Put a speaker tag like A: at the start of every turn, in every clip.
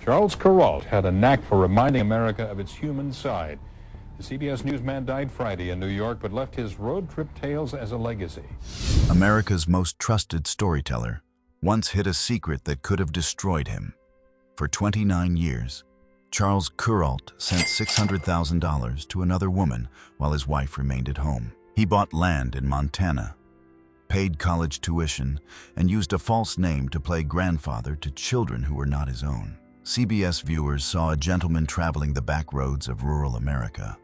A: Charles Kuralt had a knack for reminding America of its human side. The CBS newsman died Friday in New York, but left his road trip tales as a legacy.
B: America's most trusted storyteller once hid a secret that could have destroyed him. For 29 years, Charles Kuralt sent $600,000 to another woman while his wife remained at home. He bought land in Montana, paid college tuition, and used a false name to play grandfather to children who were not his own. CBS viewers saw a gentleman traveling the back roads of rural America.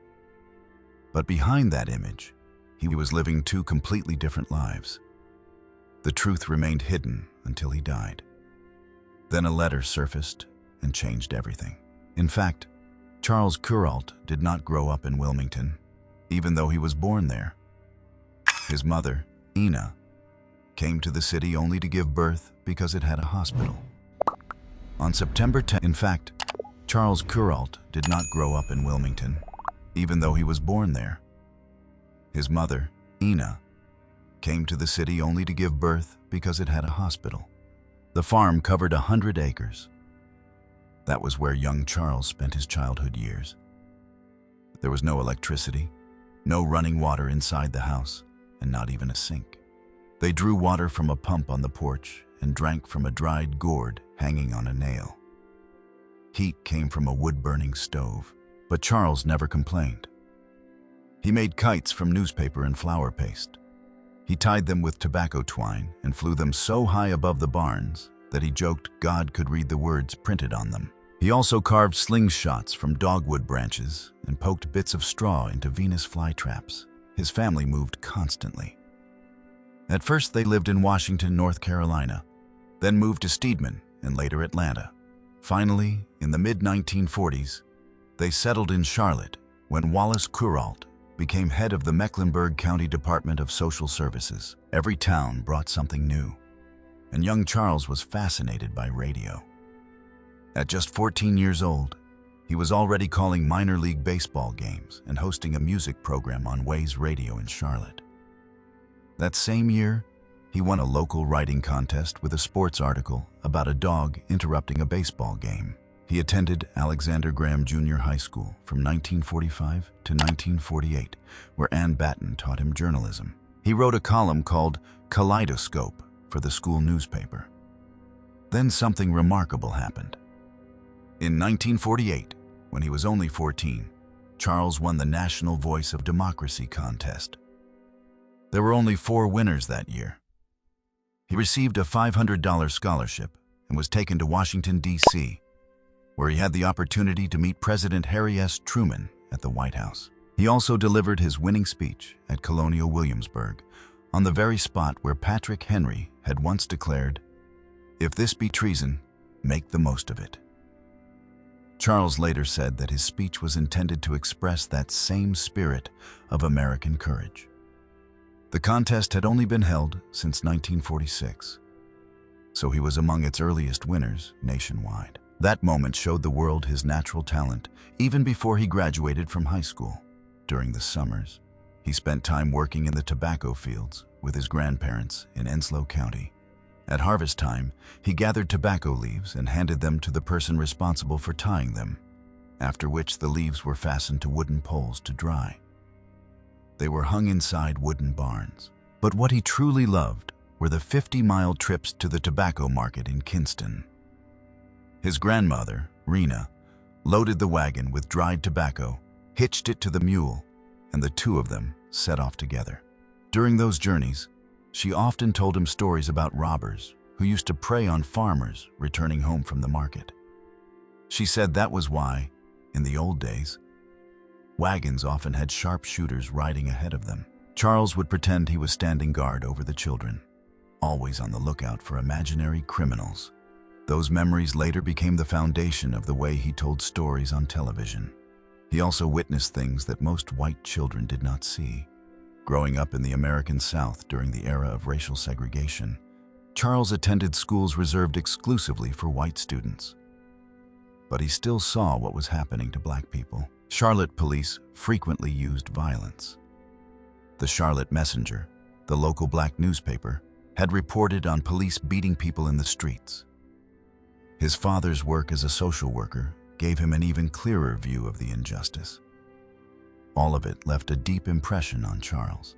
B: But behind that image, he was living two completely different lives. The truth remained hidden until he died. Then a letter surfaced and changed everything. In fact, Charles Kuralt did not grow up in Wilmington, even though he was born there. His mother, Ina, came to the city only to give birth because it had a hospital. On September 10, in fact, Charles Kuralt did not grow up in Wilmington, even though he was born there. His mother, Ina, came to the city only to give birth because it had a hospital. The farm covered 100 acres. That was where young Charles spent his childhood years. There was no electricity, no running water inside the house, and not even a sink. They drew water from a pump on the porch and drank from a dried gourd hanging on a nail. Heat came from a wood-burning stove, but Charles never complained. He made kites from newspaper and flour paste. He tied them with tobacco twine and flew them so high above the barns that he joked God could read the words printed on them. He also carved slingshots from dogwood branches and poked bits of straw into Venus flytraps. His family moved constantly. At first they lived in Washington, North Carolina, then moved to Steedman and later Atlanta. Finally, in the mid-1940s, they settled in Charlotte when Wallace Kuralt became head of the Mecklenburg County Department of Social Services. Every town brought something new, and young Charles was fascinated by radio. At just 14 years old, he was already calling minor league baseball games and hosting a music program on Ways Radio in Charlotte. That same year, he won a local writing contest with a sports article about a dog interrupting a baseball game. He attended Alexander Graham Jr. High School from 1945 to 1948, where Ann Batten taught him journalism. He wrote a column called Kaleidoscope for the school newspaper. Then something remarkable happened. In 1948, when he was only 14, Charles won the National Voice of Democracy contest. There were only 4 winners that year. He received a $500 scholarship and was taken to Washington, D.C., where he had the opportunity to meet President Harry S. Truman at the White House. He also delivered his winning speech at Colonial Williamsburg, on the very spot where Patrick Henry had once declared, "If this be treason, make the most of it." Charles later said that his speech was intended to express that same spirit of American courage. The contest had only been held since 1946, so he was among its earliest winners nationwide. That moment showed the world his natural talent, even before he graduated from high school. During the summers, he spent time working in the tobacco fields with his grandparents in Enslow County. At harvest time, he gathered tobacco leaves and handed them to the person responsible for tying them, after which the leaves were fastened to wooden poles to dry. They were hung inside wooden barns. But what he truly loved were the 50-mile trips to the tobacco market in Kinston. His grandmother, Rena, loaded the wagon with dried tobacco, hitched it to the mule, and the two of them set off together. During those journeys, she often told him stories about robbers who used to prey on farmers returning home from the market. She said that was why, in the old days, wagons often had sharpshooters riding ahead of them. Charles would pretend he was standing guard over the children, always on the lookout for imaginary criminals. Those memories later became the foundation of the way he told stories on television. He also witnessed things that most white children did not see. Growing up in the American South during the era of racial segregation, Charles attended schools reserved exclusively for white students. But he still saw what was happening to black people. Charlotte police frequently used violence. The Charlotte Messenger, the local black newspaper, had reported on police beating people in the streets. His father's work as a social worker gave him an even clearer view of the injustice. All of it left a deep impression on Charles.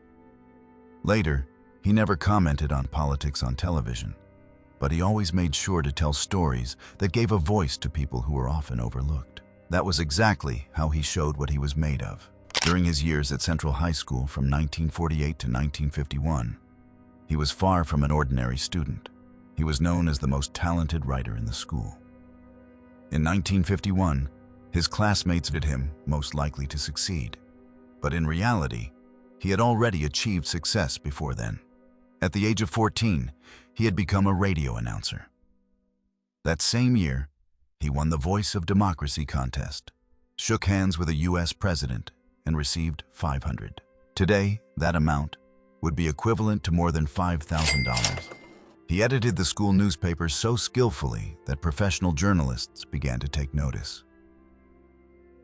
B: Later, he never commented on politics on television, but he always made sure to tell stories that gave a voice to people who were often overlooked. That was exactly how he showed what he was made of. During his years at Central High School from 1948 to 1951, he was far from an ordinary student. He was known as the most talented writer in the school. In 1951, his classmates viewed him most likely to succeed. But in reality, he had already achieved success before then. At the age of 14, he had become a radio announcer. That same year, he won the Voice of Democracy contest, shook hands with a U.S. president, and received $500. Today, that amount would be equivalent to more than $5,000. He edited the school newspaper so skillfully that professional journalists began to take notice.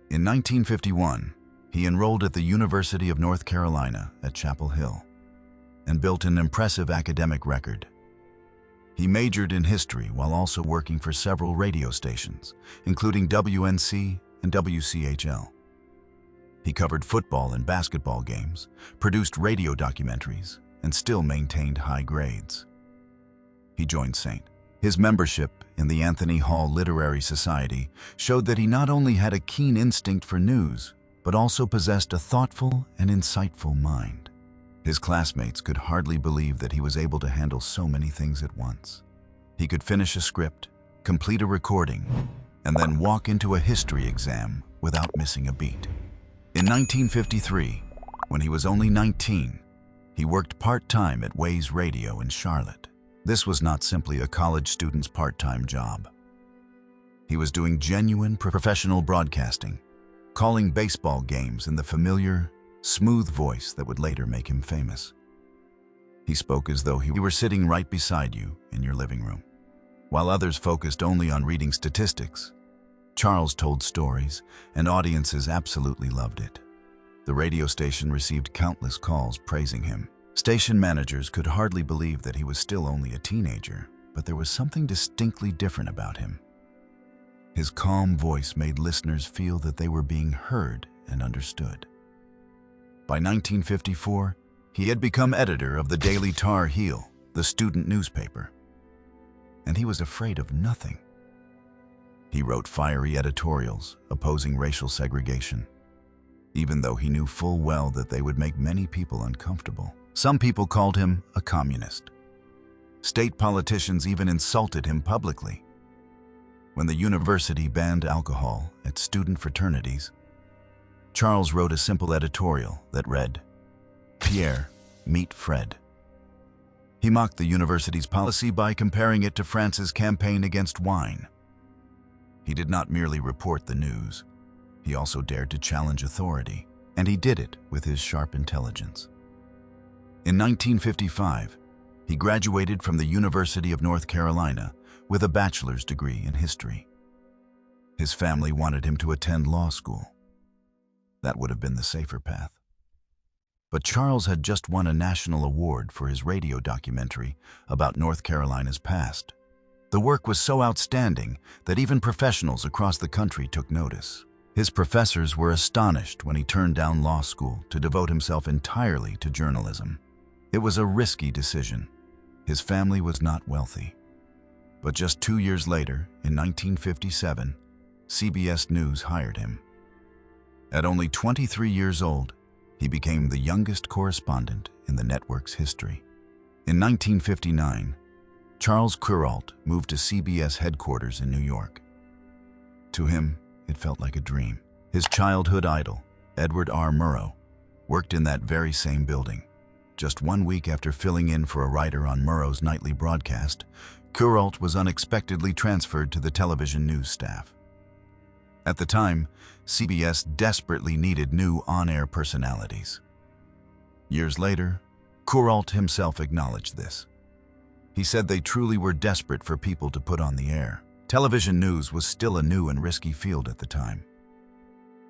B: In 1951, he enrolled at the University of North Carolina at Chapel Hill and built an impressive academic record. He majored in history while also working for several radio stations, including WNC and WCHL. He covered football and basketball games, produced radio documentaries, and still maintained high grades. He joined St. His membership in the Anthony Hall Literary Society showed that he not only had a keen instinct for news, but also possessed a thoughtful and insightful mind. His classmates could hardly believe that he was able to handle so many things at once. He could finish a script, complete a recording, and then walk into a history exam without missing a beat. In 1953, when he was only 19, he worked part-time at Ways Radio in Charlotte. This was not simply a college student's part-time job. He was doing genuine professional broadcasting, calling baseball games in the familiar, smooth voice that would later make him famous. He spoke as though he were sitting right beside you in your living room. While others focused only on reading statistics, Charles told stories, and audiences absolutely loved it. The radio station received countless calls praising him. Station managers could hardly believe that he was still only a teenager, but there was something distinctly different about him. His calm voice made listeners feel that they were being heard and understood. By 1954, he had become editor of the Daily Tar Heel, the student newspaper. And he was afraid of nothing. He wrote fiery editorials opposing racial segregation, even though he knew full well that they would make many people uncomfortable. Some people called him a communist. State politicians even insulted him publicly. When the university banned alcohol at student fraternities, Charles wrote a simple editorial that read, "Pierre, meet Fred." He mocked the university's policy by comparing it to France's campaign against wine. He did not merely report the news. He also dared to challenge authority, and he did it with his sharp intelligence. In 1955, he graduated from the University of North Carolina with a bachelor's degree in history. His family wanted him to attend law school. That would have been the safer path. But Charles had just won a national award for his radio documentary about North Carolina's past. The work was so outstanding that even professionals across the country took notice. His professors were astonished when he turned down law school to devote himself entirely to journalism. It was a risky decision. His family was not wealthy. But just 2 years later, in 1957, CBS News hired him. At only 23 years old, he became the youngest correspondent in the network's history. In 1959, Charles Kuralt moved to CBS headquarters in New York. To him, it felt like a dream. His childhood idol, Edward R. Murrow, worked in that very same building. Just 1 week after filling in for a writer on Murrow's nightly broadcast, Kuralt was unexpectedly transferred to the television news staff. At the time, CBS desperately needed new on-air personalities. Years later, Kuralt himself acknowledged this. He said they truly were desperate for people to put on the air. Television news was still a new and risky field at the time.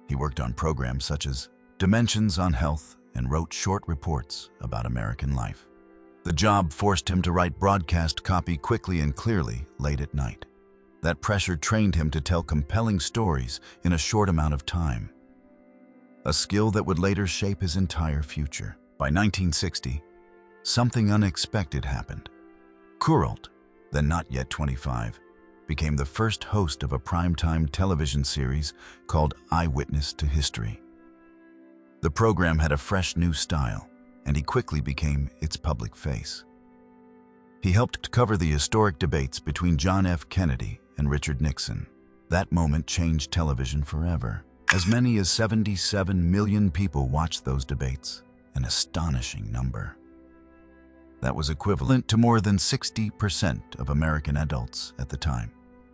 B: He worked on programs such as Dimensions on Health and wrote short reports about American life. The job forced him to write broadcast copy quickly and clearly late at night. That pressure trained him to tell compelling stories in a short amount of time, a skill that would later shape his entire future. By 1960, something unexpected happened. Kuralt, then not yet 25, became the first host of a primetime television series called Eyewitness to History. The program had a fresh new style, and he quickly became its public face. He helped cover the historic debates between John F. Kennedy and Richard Nixon. That moment changed television forever. As many as 77 million people watched those debates, an astonishing number. That was equivalent to more than 60% of American adults at the time.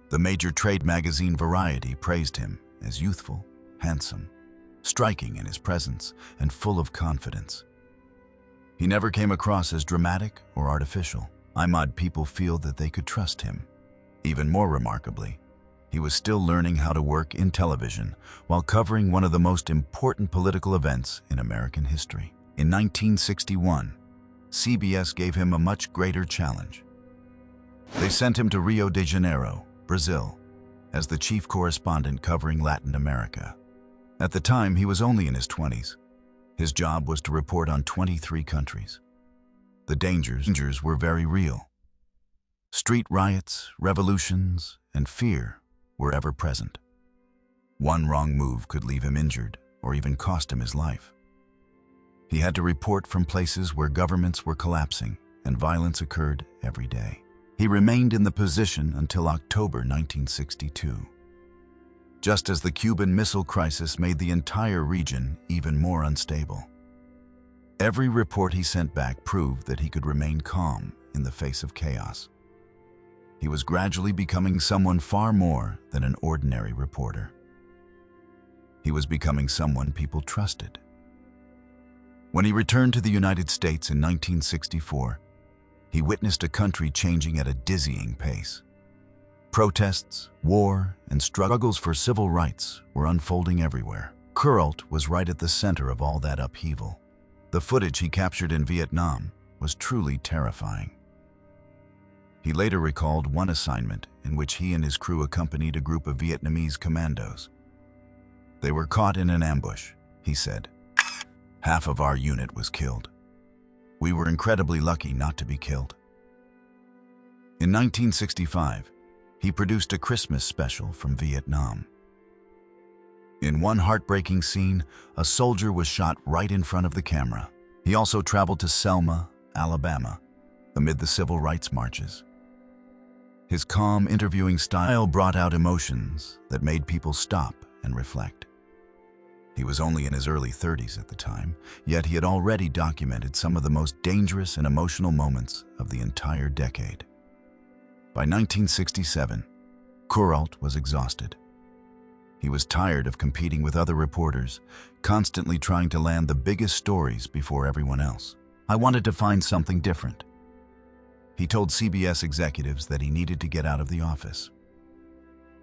B: The major trade magazine Variety praised him as youthful, handsome, striking in his presence, and full of confidence. He never came across as dramatic or artificial. Made people feel that they could trust him. Even more remarkably, he was still learning how to work in television while covering one of the most important political events in American history. In 1961, CBS gave him a much greater challenge. They sent him to Rio de Janeiro, Brazil, as the chief correspondent covering Latin America. At the time, he was only in his 20s. His job was to report on 23 countries. The dangers were very real. Street riots, revolutions, and fear were ever present. One wrong move could leave him injured or even cost him his life. He had to report from places where governments were collapsing and violence occurred every day. He remained in the position until October 1962. Just as the Cuban Missile Crisis made the entire region even more unstable. Every report he sent back proved that he could remain calm in the face of chaos. He was gradually becoming someone far more than an ordinary reporter. He was becoming someone people trusted. When he returned to the United States in 1964, he witnessed a country changing at a dizzying pace. Protests, war, and struggles for civil rights were unfolding everywhere. Kuralt was right at the center of all that upheaval. The footage he captured in Vietnam was truly terrifying. He later recalled one assignment in which he and his crew accompanied a group of Vietnamese commandos. They were caught in an ambush, he said. Half of our unit was killed. We were incredibly lucky not to be killed. In 1965, he produced a Christmas special from Vietnam. In one heartbreaking scene, a soldier was shot right in front of the camera. He also traveled to Selma, Alabama, amid the civil rights marches. His calm, interviewing style brought out emotions that made people stop and reflect. He was only in his early 30s at the time, yet he had already documented some of the most dangerous and emotional moments of the entire decade. By 1967, Kuralt was exhausted. He was tired of competing with other reporters, constantly trying to land the biggest stories before everyone else. I wanted to find something different. He told CBS executives that he needed to get out of the office.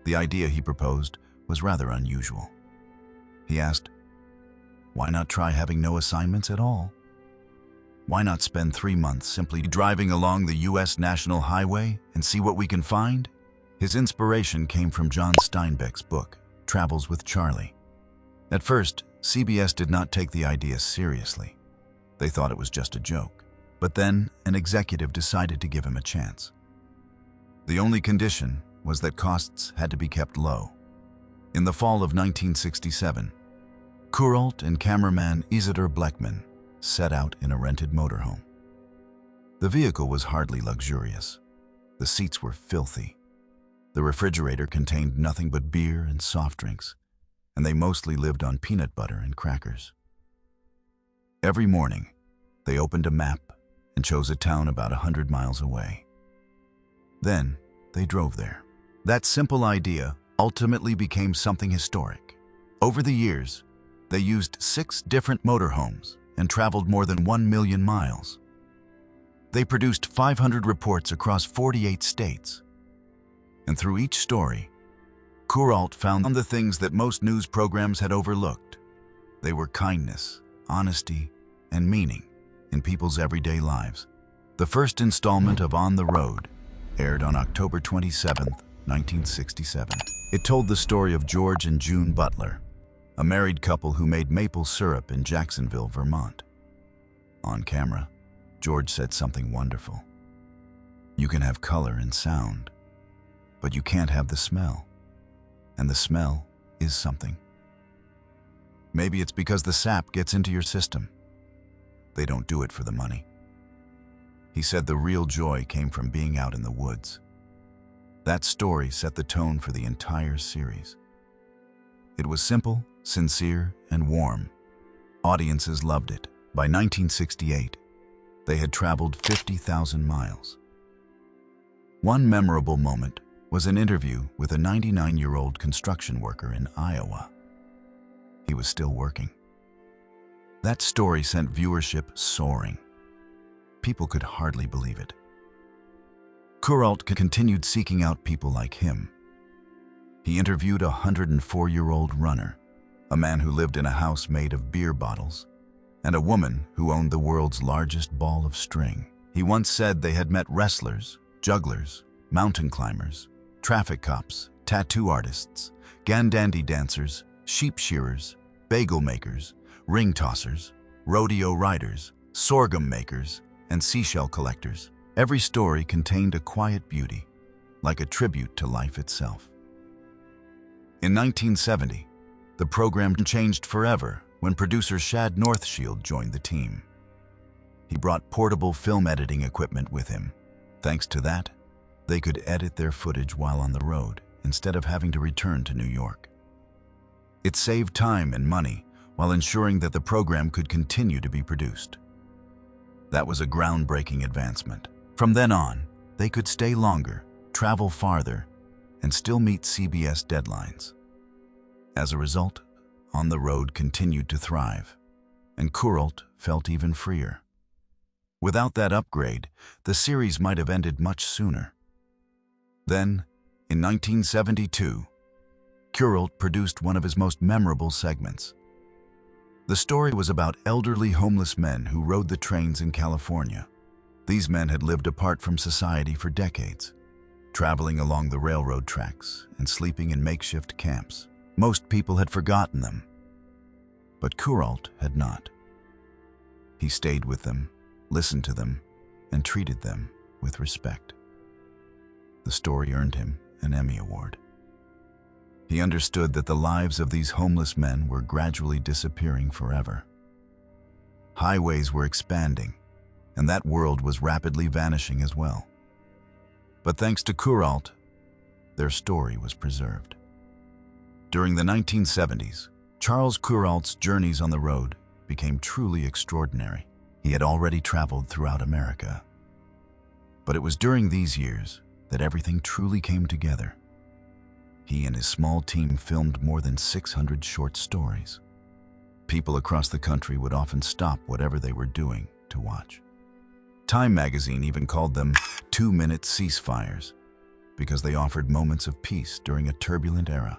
B: The idea he proposed was rather unusual. He asked, "Why not try having no assignments at all? Why not spend 3 months simply driving along the U.S. National Highway and see what we can find?" His inspiration came from John Steinbeck's book, Travels with Charlie. At first, CBS did not take the idea seriously. They thought it was just a joke. But then, an executive decided to give him a chance. The only condition was that costs had to be kept low. In the fall of 1967, Kuralt and cameraman Isidor Bleckman set out in a rented motorhome. The vehicle was hardly luxurious. The seats were filthy. The refrigerator contained nothing but beer and soft drinks, and they mostly lived on peanut butter and crackers. Every morning, they opened a map and chose a town about 100 miles away. Then, they drove there. That simple idea ultimately became something historic. Over the years, they used 6 different motorhomes and traveled more than 1 million miles. They produced 500 reports across 48 states. And through each story, Kuralt found the things that most news programs had overlooked. They were kindness, honesty, and meaning in people's everyday lives. The first installment of On the Road aired on October 27, 1967. It told the story of George and June Butler, a married couple who made maple syrup in Jacksonville, Vermont. On camera, George said something wonderful. "You can have color and sound, but you can't have the smell. And the smell is something. Maybe it's because the sap gets into your system. They don't do it for the money." He said the real joy came from being out in the woods. That story set the tone for the entire series. It was simple, sincere, and warm. Audiences loved it. By 1968, they had traveled 50,000 miles. One memorable moment was an interview with a 99-year-old construction worker in Iowa. He was still working. That story sent viewership soaring. People could hardly believe it. Kuralt continued seeking out people like him. He interviewed a 104-year-old runner, a man who lived in a house made of beer bottles, and a woman who owned the world's largest ball of string. He once said they had met wrestlers, jugglers, mountain climbers, traffic cops, tattoo artists, gandandy dancers, sheep shearers, bagel makers, ring tossers, rodeo riders, sorghum makers, and seashell collectors. Every story contained a quiet beauty, like a tribute to life itself. In 1970, the program changed forever when producer Shad Northshield joined the team. He brought portable film editing equipment with him. Thanks to that, they could edit their footage while on the road instead of having to return to New York. It saved time and money while ensuring that the program could continue to be produced. That was a groundbreaking advancement. From then on, they could stay longer, travel farther, and still meet CBS deadlines. As a result, On the Road continued to thrive, and Kuralt felt even freer. Without that upgrade, the series might have ended much sooner. Then, in 1972, Kuralt produced one of his most memorable segments. The story was about elderly homeless men who rode the trains in California. These men had lived apart from society for decades, traveling along the railroad tracks and sleeping in makeshift camps. Most people had forgotten them, but Kuralt had not. He stayed with them, listened to them, and treated them with respect. The story earned him an Emmy Award. He understood that the lives of these homeless men were gradually disappearing forever. Highways were expanding, and that world was rapidly vanishing as well. But thanks to Kuralt, their story was preserved. During the 1970s, Charles Kuralt's journeys on the road became truly extraordinary. He had already traveled throughout America. But it was during these years that everything truly came together. He and his small team filmed more than 600 short stories. People across the country would often stop whatever they were doing to watch. Time magazine even called them 2-minute ceasefires because they offered moments of peace during a turbulent era.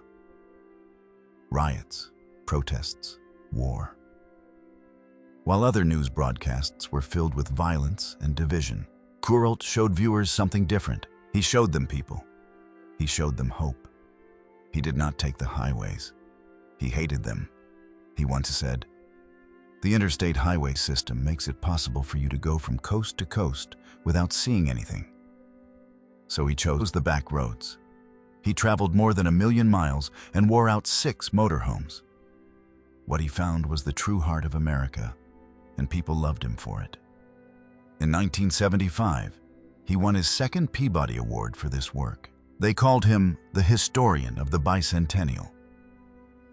B: Riots, protests, war. While other news broadcasts were filled with violence and division, Kuralt showed viewers something different. He showed them people. He showed them hope. He did not take the highways. He hated them. He once said, "The interstate highway system makes it possible for you to go from coast to coast without seeing anything." So he chose the back roads. He traveled more than 1 million miles and wore out 6 motorhomes. What he found was the true heart of America, and people loved him for it. In 1975, he won his 2nd Peabody Award for this work. They called him the historian of the bicentennial,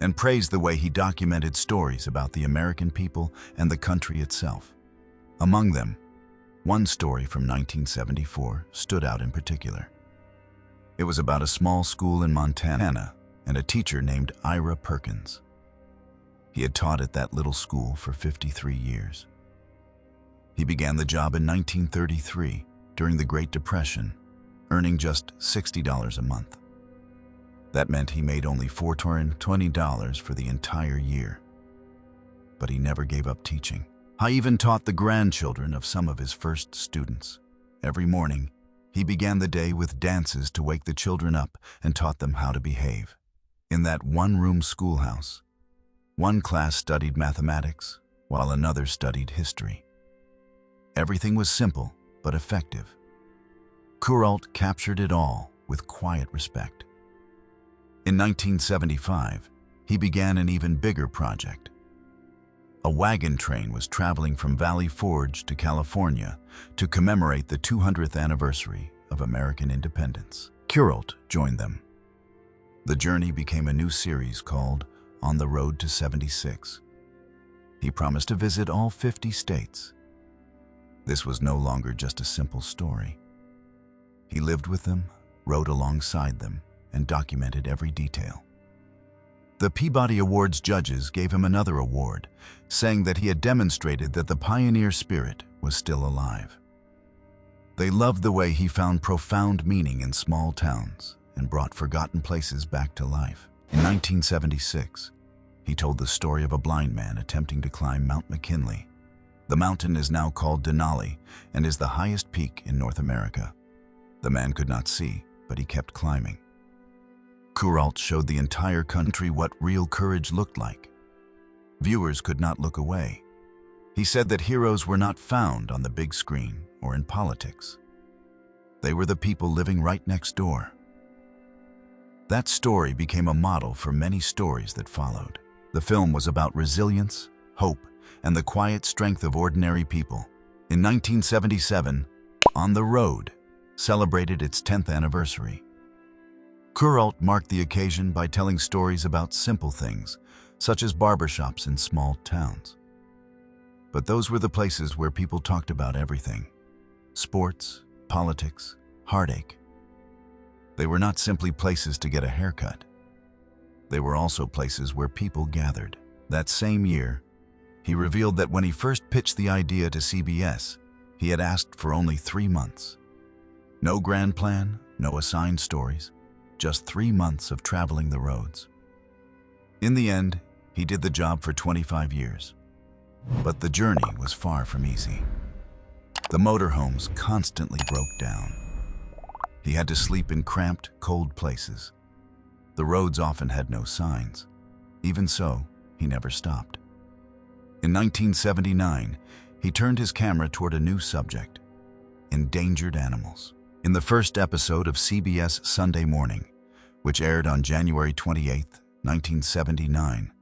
B: and praised the way he documented stories about the American people and the country itself. Among them, one story from 1974 stood out in particular. It was about a small school in Montana and a teacher named Ira Perkins. He had taught at that little school for 53 years. He began the job in 1933 during the Great Depression, earning just $60 a month. That meant he made only $420 for the entire year. But he never gave up teaching. I even taught the grandchildren of some of his first students. Every morning, He began the day with dances to wake the children up and taught them how to behave. In that one-room schoolhouse, one class studied mathematics, while another studied history. Everything was simple but effective. Kuralt captured it all with quiet respect. In 1975, he began an even bigger project. A wagon train was traveling from Valley Forge to California to commemorate the 200th anniversary of American independence. Kuralt joined them. The journey became a new series called On the Road to 76. He promised to visit all 50 states. This was no longer just a simple story. He lived with them, rode alongside them, and documented every detail. The Peabody Awards judges gave him another award, saying that he had demonstrated that the pioneer spirit was still alive. They loved the way he found profound meaning in small towns and brought forgotten places back to life. In 1976, he told the story of a blind man attempting to climb Mount McKinley. The mountain is now called Denali and is the highest peak in North America. The man could not see, but he kept climbing. Kuralt showed the entire country what real courage looked like. Viewers could not look away. He said that heroes were not found on the big screen or in politics. They were the people living right next door. That story became a model for many stories that followed. The film was about resilience, hope, and the quiet strength of ordinary people. In 1977, On the Road celebrated its 10th anniversary. Kuralt marked the occasion by telling stories about simple things, such as barbershops in small towns. But those were the places where people talked about everything: sports, politics, heartache. They were not simply places to get a haircut. They were also places where people gathered. That same year, he revealed that when he first pitched the idea to CBS, he had asked for only 3 months. No grand plan, no assigned stories, just 3 months of traveling the roads. In the end, he did the job for 25 years. But the journey was far from easy. The motorhomes constantly broke down. He had to sleep in cramped, cold places. The roads often had no signs. Even so, he never stopped. In 1979, he turned his camera toward a new subject: endangered animals. In the first episode of CBS Sunday Morning, which aired on January 28, 1979,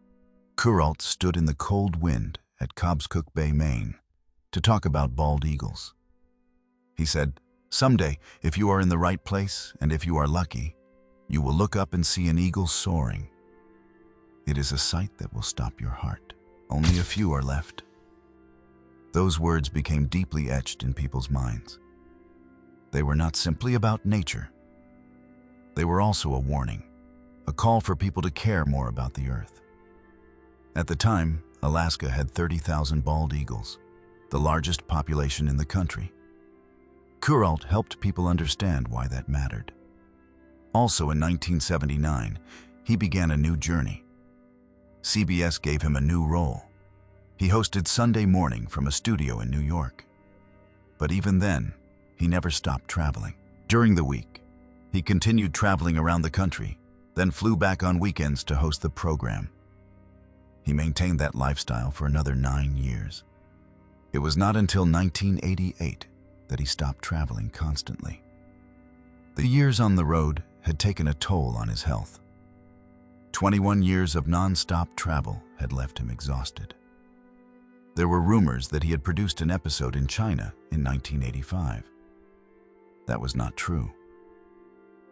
B: Kuralt stood in the cold wind at Cobscook Bay, Maine, to talk about bald eagles. He said, "Someday, if you are in the right place and if you are lucky, you will look up and see an eagle soaring. It is a sight that will stop your heart. Only a few are left." Those words became deeply etched in people's minds. They were not simply about nature. They were also a warning, a call for people to care more about the earth. At the time, Alaska had 30,000 bald eagles, the largest population in the country. Kuralt helped people understand why that mattered. Also in 1979, he began a new journey. CBS gave him a new role. He hosted Sunday Morning from a studio in New York. But even then, he never stopped traveling. During the week, he continued traveling around the country, then flew back on weekends to host the program. He maintained that lifestyle for another 9 years. It was not until 1988 that he stopped traveling constantly. The years on the road had taken a toll on his health. 21 years of non-stop travel had left him exhausted. There were rumors that he had produced an episode in China in 1985. That was not true.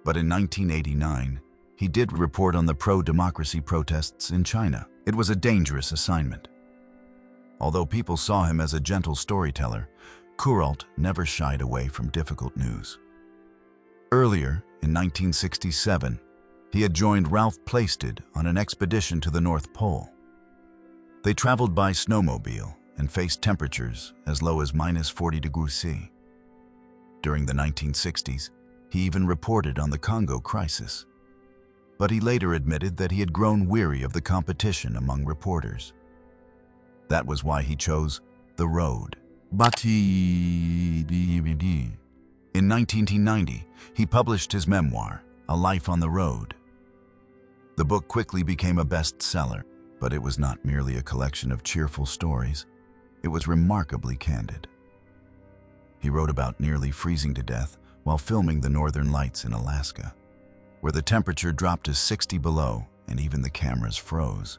B: But in 1989, he did report on the pro-democracy protests in China. It was a dangerous assignment. Although people saw him as a gentle storyteller, Kuralt never shied away from difficult news. Earlier, in 1967, he had joined Ralph Plaisted on an expedition to the North Pole. They traveled by snowmobile and faced temperatures as low as -40 degrees C. During the 1960s, he even reported on the Congo crisis. But he later admitted that he had grown weary of the competition among reporters. That was why he chose The Road. In 1990, he published his memoir, A Life on the Road. The book quickly became a bestseller, but it was not merely a collection of cheerful stories. It was remarkably candid. He wrote about nearly freezing to death while filming the northern lights in Alaska, where the temperature dropped to 60 below and even the cameras froze.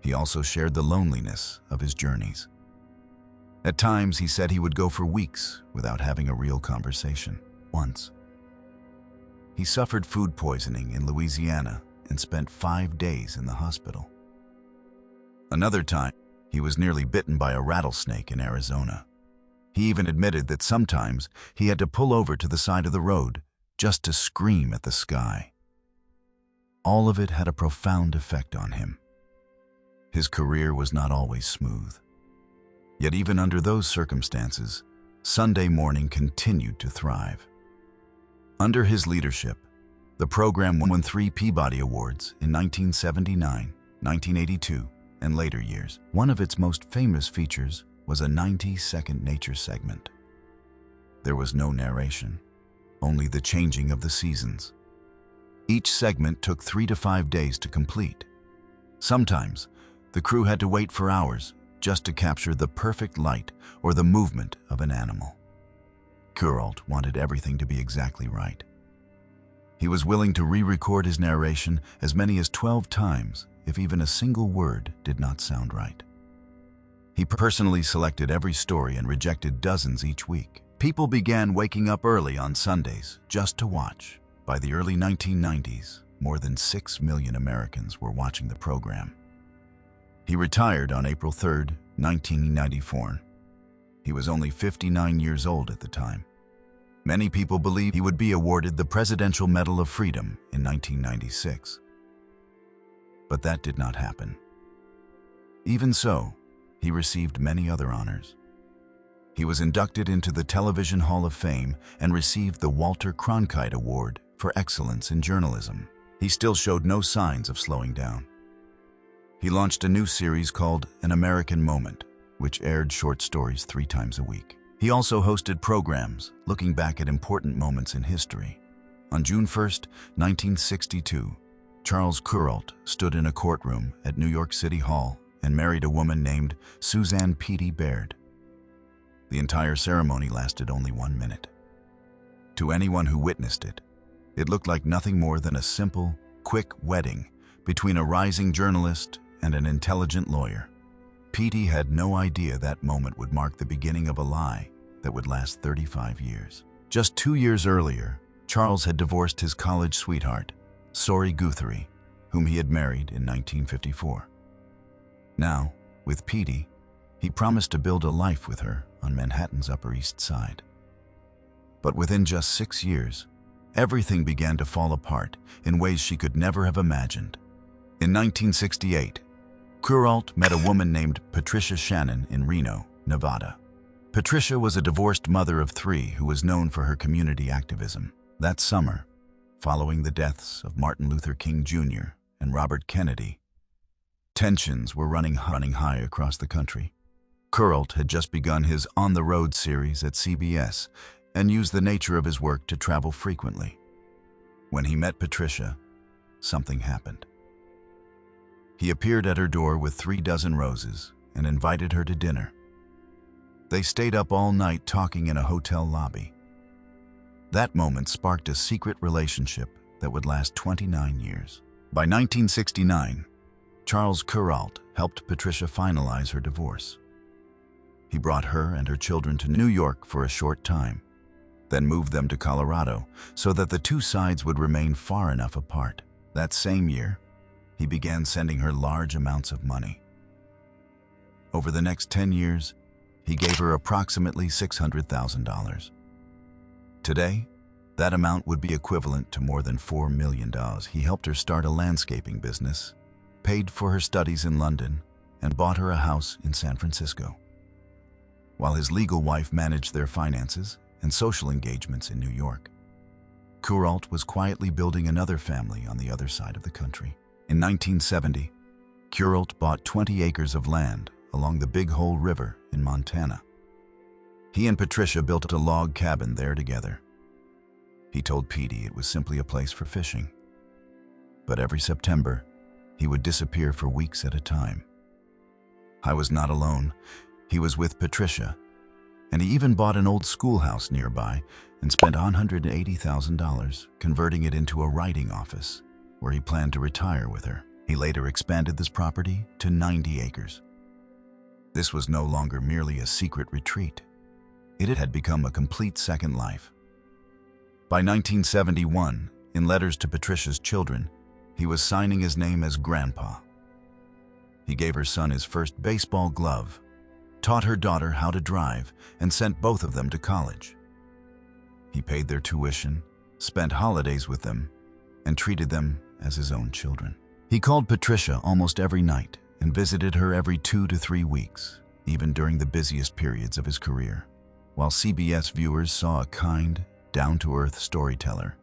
B: He also shared the loneliness of his journeys. At times, he said he would go for weeks without having a real conversation. Once, he suffered food poisoning in Louisiana and spent 5 days in the hospital. Another time, he was nearly bitten by a rattlesnake in Arizona. He even admitted that sometimes he had to pull over to the side of the road just to scream at the sky. All of it had a profound effect on him. His career was not always smooth. Yet even under those circumstances, Sunday Morning continued to thrive. Under his leadership, the program won 3 Peabody Awards in 1979, 1982, and later years. One of its most famous features was a 90-second nature segment. There was no narration, only the changing of the seasons. Each segment took 3 to 5 days to complete. Sometimes, the crew had to wait for hours just to capture the perfect light or the movement of an animal. Kuralt wanted everything to be exactly right. He was willing to re-record his narration as many as 12 times if even a single word did not sound right. He personally selected every story and rejected dozens each week. People began waking up early on Sundays just to watch. By the early 1990s, more than 6 million Americans were watching the program. He retired on April 3, 1994. He was only 59 years old at the time. Many people believe he would be awarded the Presidential Medal of Freedom in 1996. But that did not happen. Even so, he received many other honors. He was inducted into the Television Hall of Fame and received the Walter Cronkite Award for Excellence in Journalism. He still showed no signs of slowing down. He launched a new series called An American Moment, which aired short stories 3 times a week. He also hosted programs looking back at important moments in history. On June 1, 1962, Charles Kuralt stood in a courtroom at New York City Hall and married a woman named Suzanne Petey Baird. The entire ceremony lasted only 1 minute. To anyone who witnessed it, it looked like nothing more than a simple, quick wedding between a rising journalist and an intelligent lawyer. Petey had no idea that moment would mark the beginning of a lie that would last 35 years. Just 2 years earlier, Charles had divorced his college sweetheart, Sori Guthrie, whom he had married in 1954. Now, with Petey, he promised to build a life with her on Manhattan's Upper East Side. But within just 6 years, everything began to fall apart in ways she could never have imagined. In 1968, Kuralt met a woman named Patricia Shannon in Reno, Nevada. Patricia was a divorced mother of 3 who was known for her community activism. That summer, following the deaths of Martin Luther King Jr. and Robert Kennedy, tensions were running high across the country. Kuralt had just begun his On the Road series at CBS and used the nature of his work to travel frequently. When he met Patricia, something happened. He appeared at her door with 3 dozen roses and invited her to dinner. They stayed up all night talking in a hotel lobby. That moment sparked a secret relationship that would last 29 years. By 1969, Charles Kuralt helped Patricia finalize her divorce. He brought her and her children to New York for a short time, then moved them to Colorado so that the 2 sides would remain far enough apart. That same year, he began sending her large amounts of money. Over the next 10 years, he gave her approximately $600,000. Today, that amount would be equivalent to more than $4 million. He helped her start a landscaping business, paid for her studies in London, and bought her a house in San Francisco, while his legal wife managed their finances and social engagements in New York. Kuralt was quietly building another family on the other side of the country. In 1970, Kuralt bought 20 acres of land along the Big Hole River in Montana. He and Patricia built a log cabin there together. He told Petey it was simply a place for fishing. But every September, he would disappear for weeks at a time. I was not alone. He was with Patricia, and he even bought an old schoolhouse nearby and spent $180,000 converting it into a writing office where he planned to retire with her. He later expanded this property to 90 acres. This was no longer merely a secret retreat. It had become a complete second life. By 1971, in letters to Patricia's children, he was signing his name as Grandpa. He gave her son his first baseball glove, taught her daughter how to drive, and sent both of them to college. He paid their tuition, spent holidays with them, and treated them as his own children. He called Patricia almost every night and visited her every 2 to 3 weeks, even during the busiest periods of his career. While CBS viewers saw a kind, down-to-earth storyteller,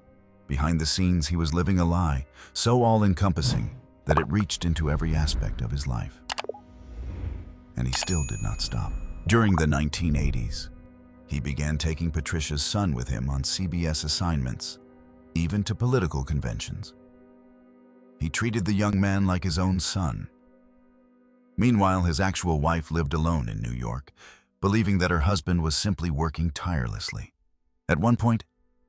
B: behind the scenes he was living a lie so all-encompassing that it reached into every aspect of his life. And he still did not stop. During the 1980s, he began taking Patricia's son with him on CBS assignments, even to political conventions. He treated the young man like his own son. Meanwhile, his actual wife lived alone in New York, believing that her husband was simply working tirelessly. At one point,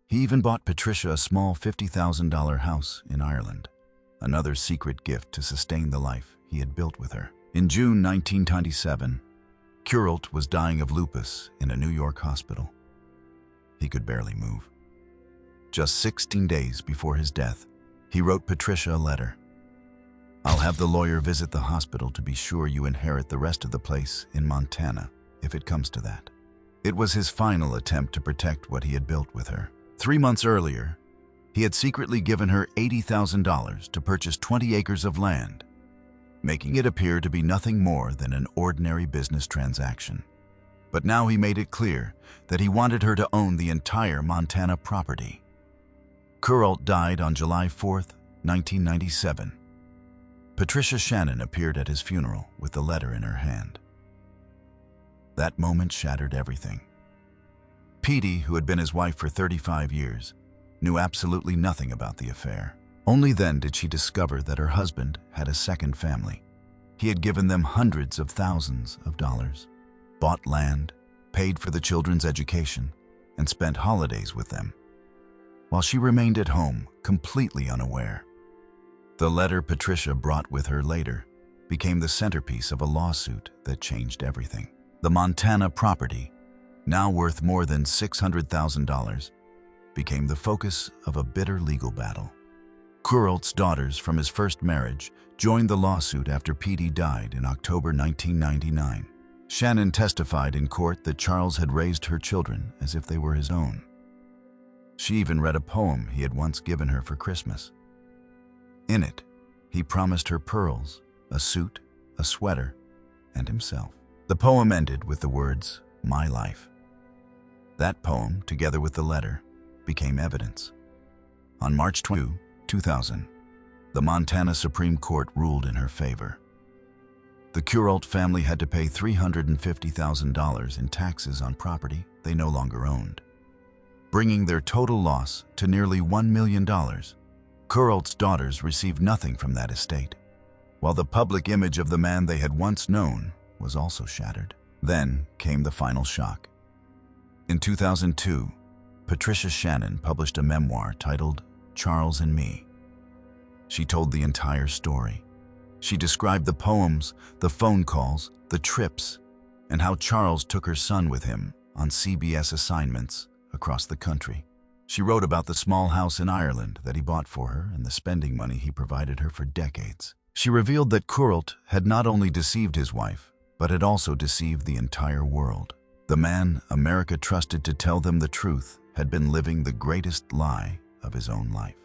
B: he even bought Patricia a small $50,000 house in Ireland, another secret gift to sustain the life he had built with her. In June 1997, Kuralt was dying of lupus in a New York hospital. He could barely move. Just 16 days before his death, he wrote Patricia a letter. "I'll have the lawyer visit the hospital to be sure you inherit the rest of the place in Montana, if it comes to that." It was his final attempt to protect what he had built with her. 3 months earlier, he had secretly given her $80,000 to purchase 20 acres of land, making it appear to be nothing more than an ordinary business transaction. But now he made it clear that he wanted her to own the entire Montana property. Kuralt died on July 4th, 1997. Patricia Shannon appeared at his funeral with the letter in her hand. That moment shattered everything. Petey, who had been his wife for 35 years, knew absolutely nothing about the affair. Only then did she discover that her husband had a second family. He had given them hundreds of thousands of dollars, bought land, paid for the children's education, and spent holidays with them, while she remained at home, completely unaware. The letter Patricia brought with her later became the centerpiece of a lawsuit that changed everything. The Montana property, now worth more than $600,000, became the focus of a bitter legal battle. Kuralt's daughters from his first marriage joined the lawsuit after Petey died in October 1999. Shannon testified in court that Charles had raised her children as if they were his own. She even read a poem he had once given her for Christmas. In it, he promised her pearls, a suit, a sweater, and himself. The poem ended with the words, "My life." That poem, together with the letter, became evidence. On March 22, 2000, the Montana Supreme Court ruled in her favor. The Kuralt family had to pay $350,000 in taxes on property they no longer owned, bringing their total loss to nearly $1 million. Kuralt's daughters received nothing from that estate, while the public image of the man they had once known was also shattered. Then came the final shock. In 2002, Patricia Shannon published a memoir titled Charles and Me. She told the entire story. She described the poems, the phone calls, the trips, and how Charles took her son with him on CBS assignments across the country. She wrote about the small house in Ireland that he bought for her and the spending money he provided her for decades. She revealed that Kuralt had not only deceived his wife, but had also deceived the entire world. The man America trusted to tell them the truth had been living the greatest lie of his own life.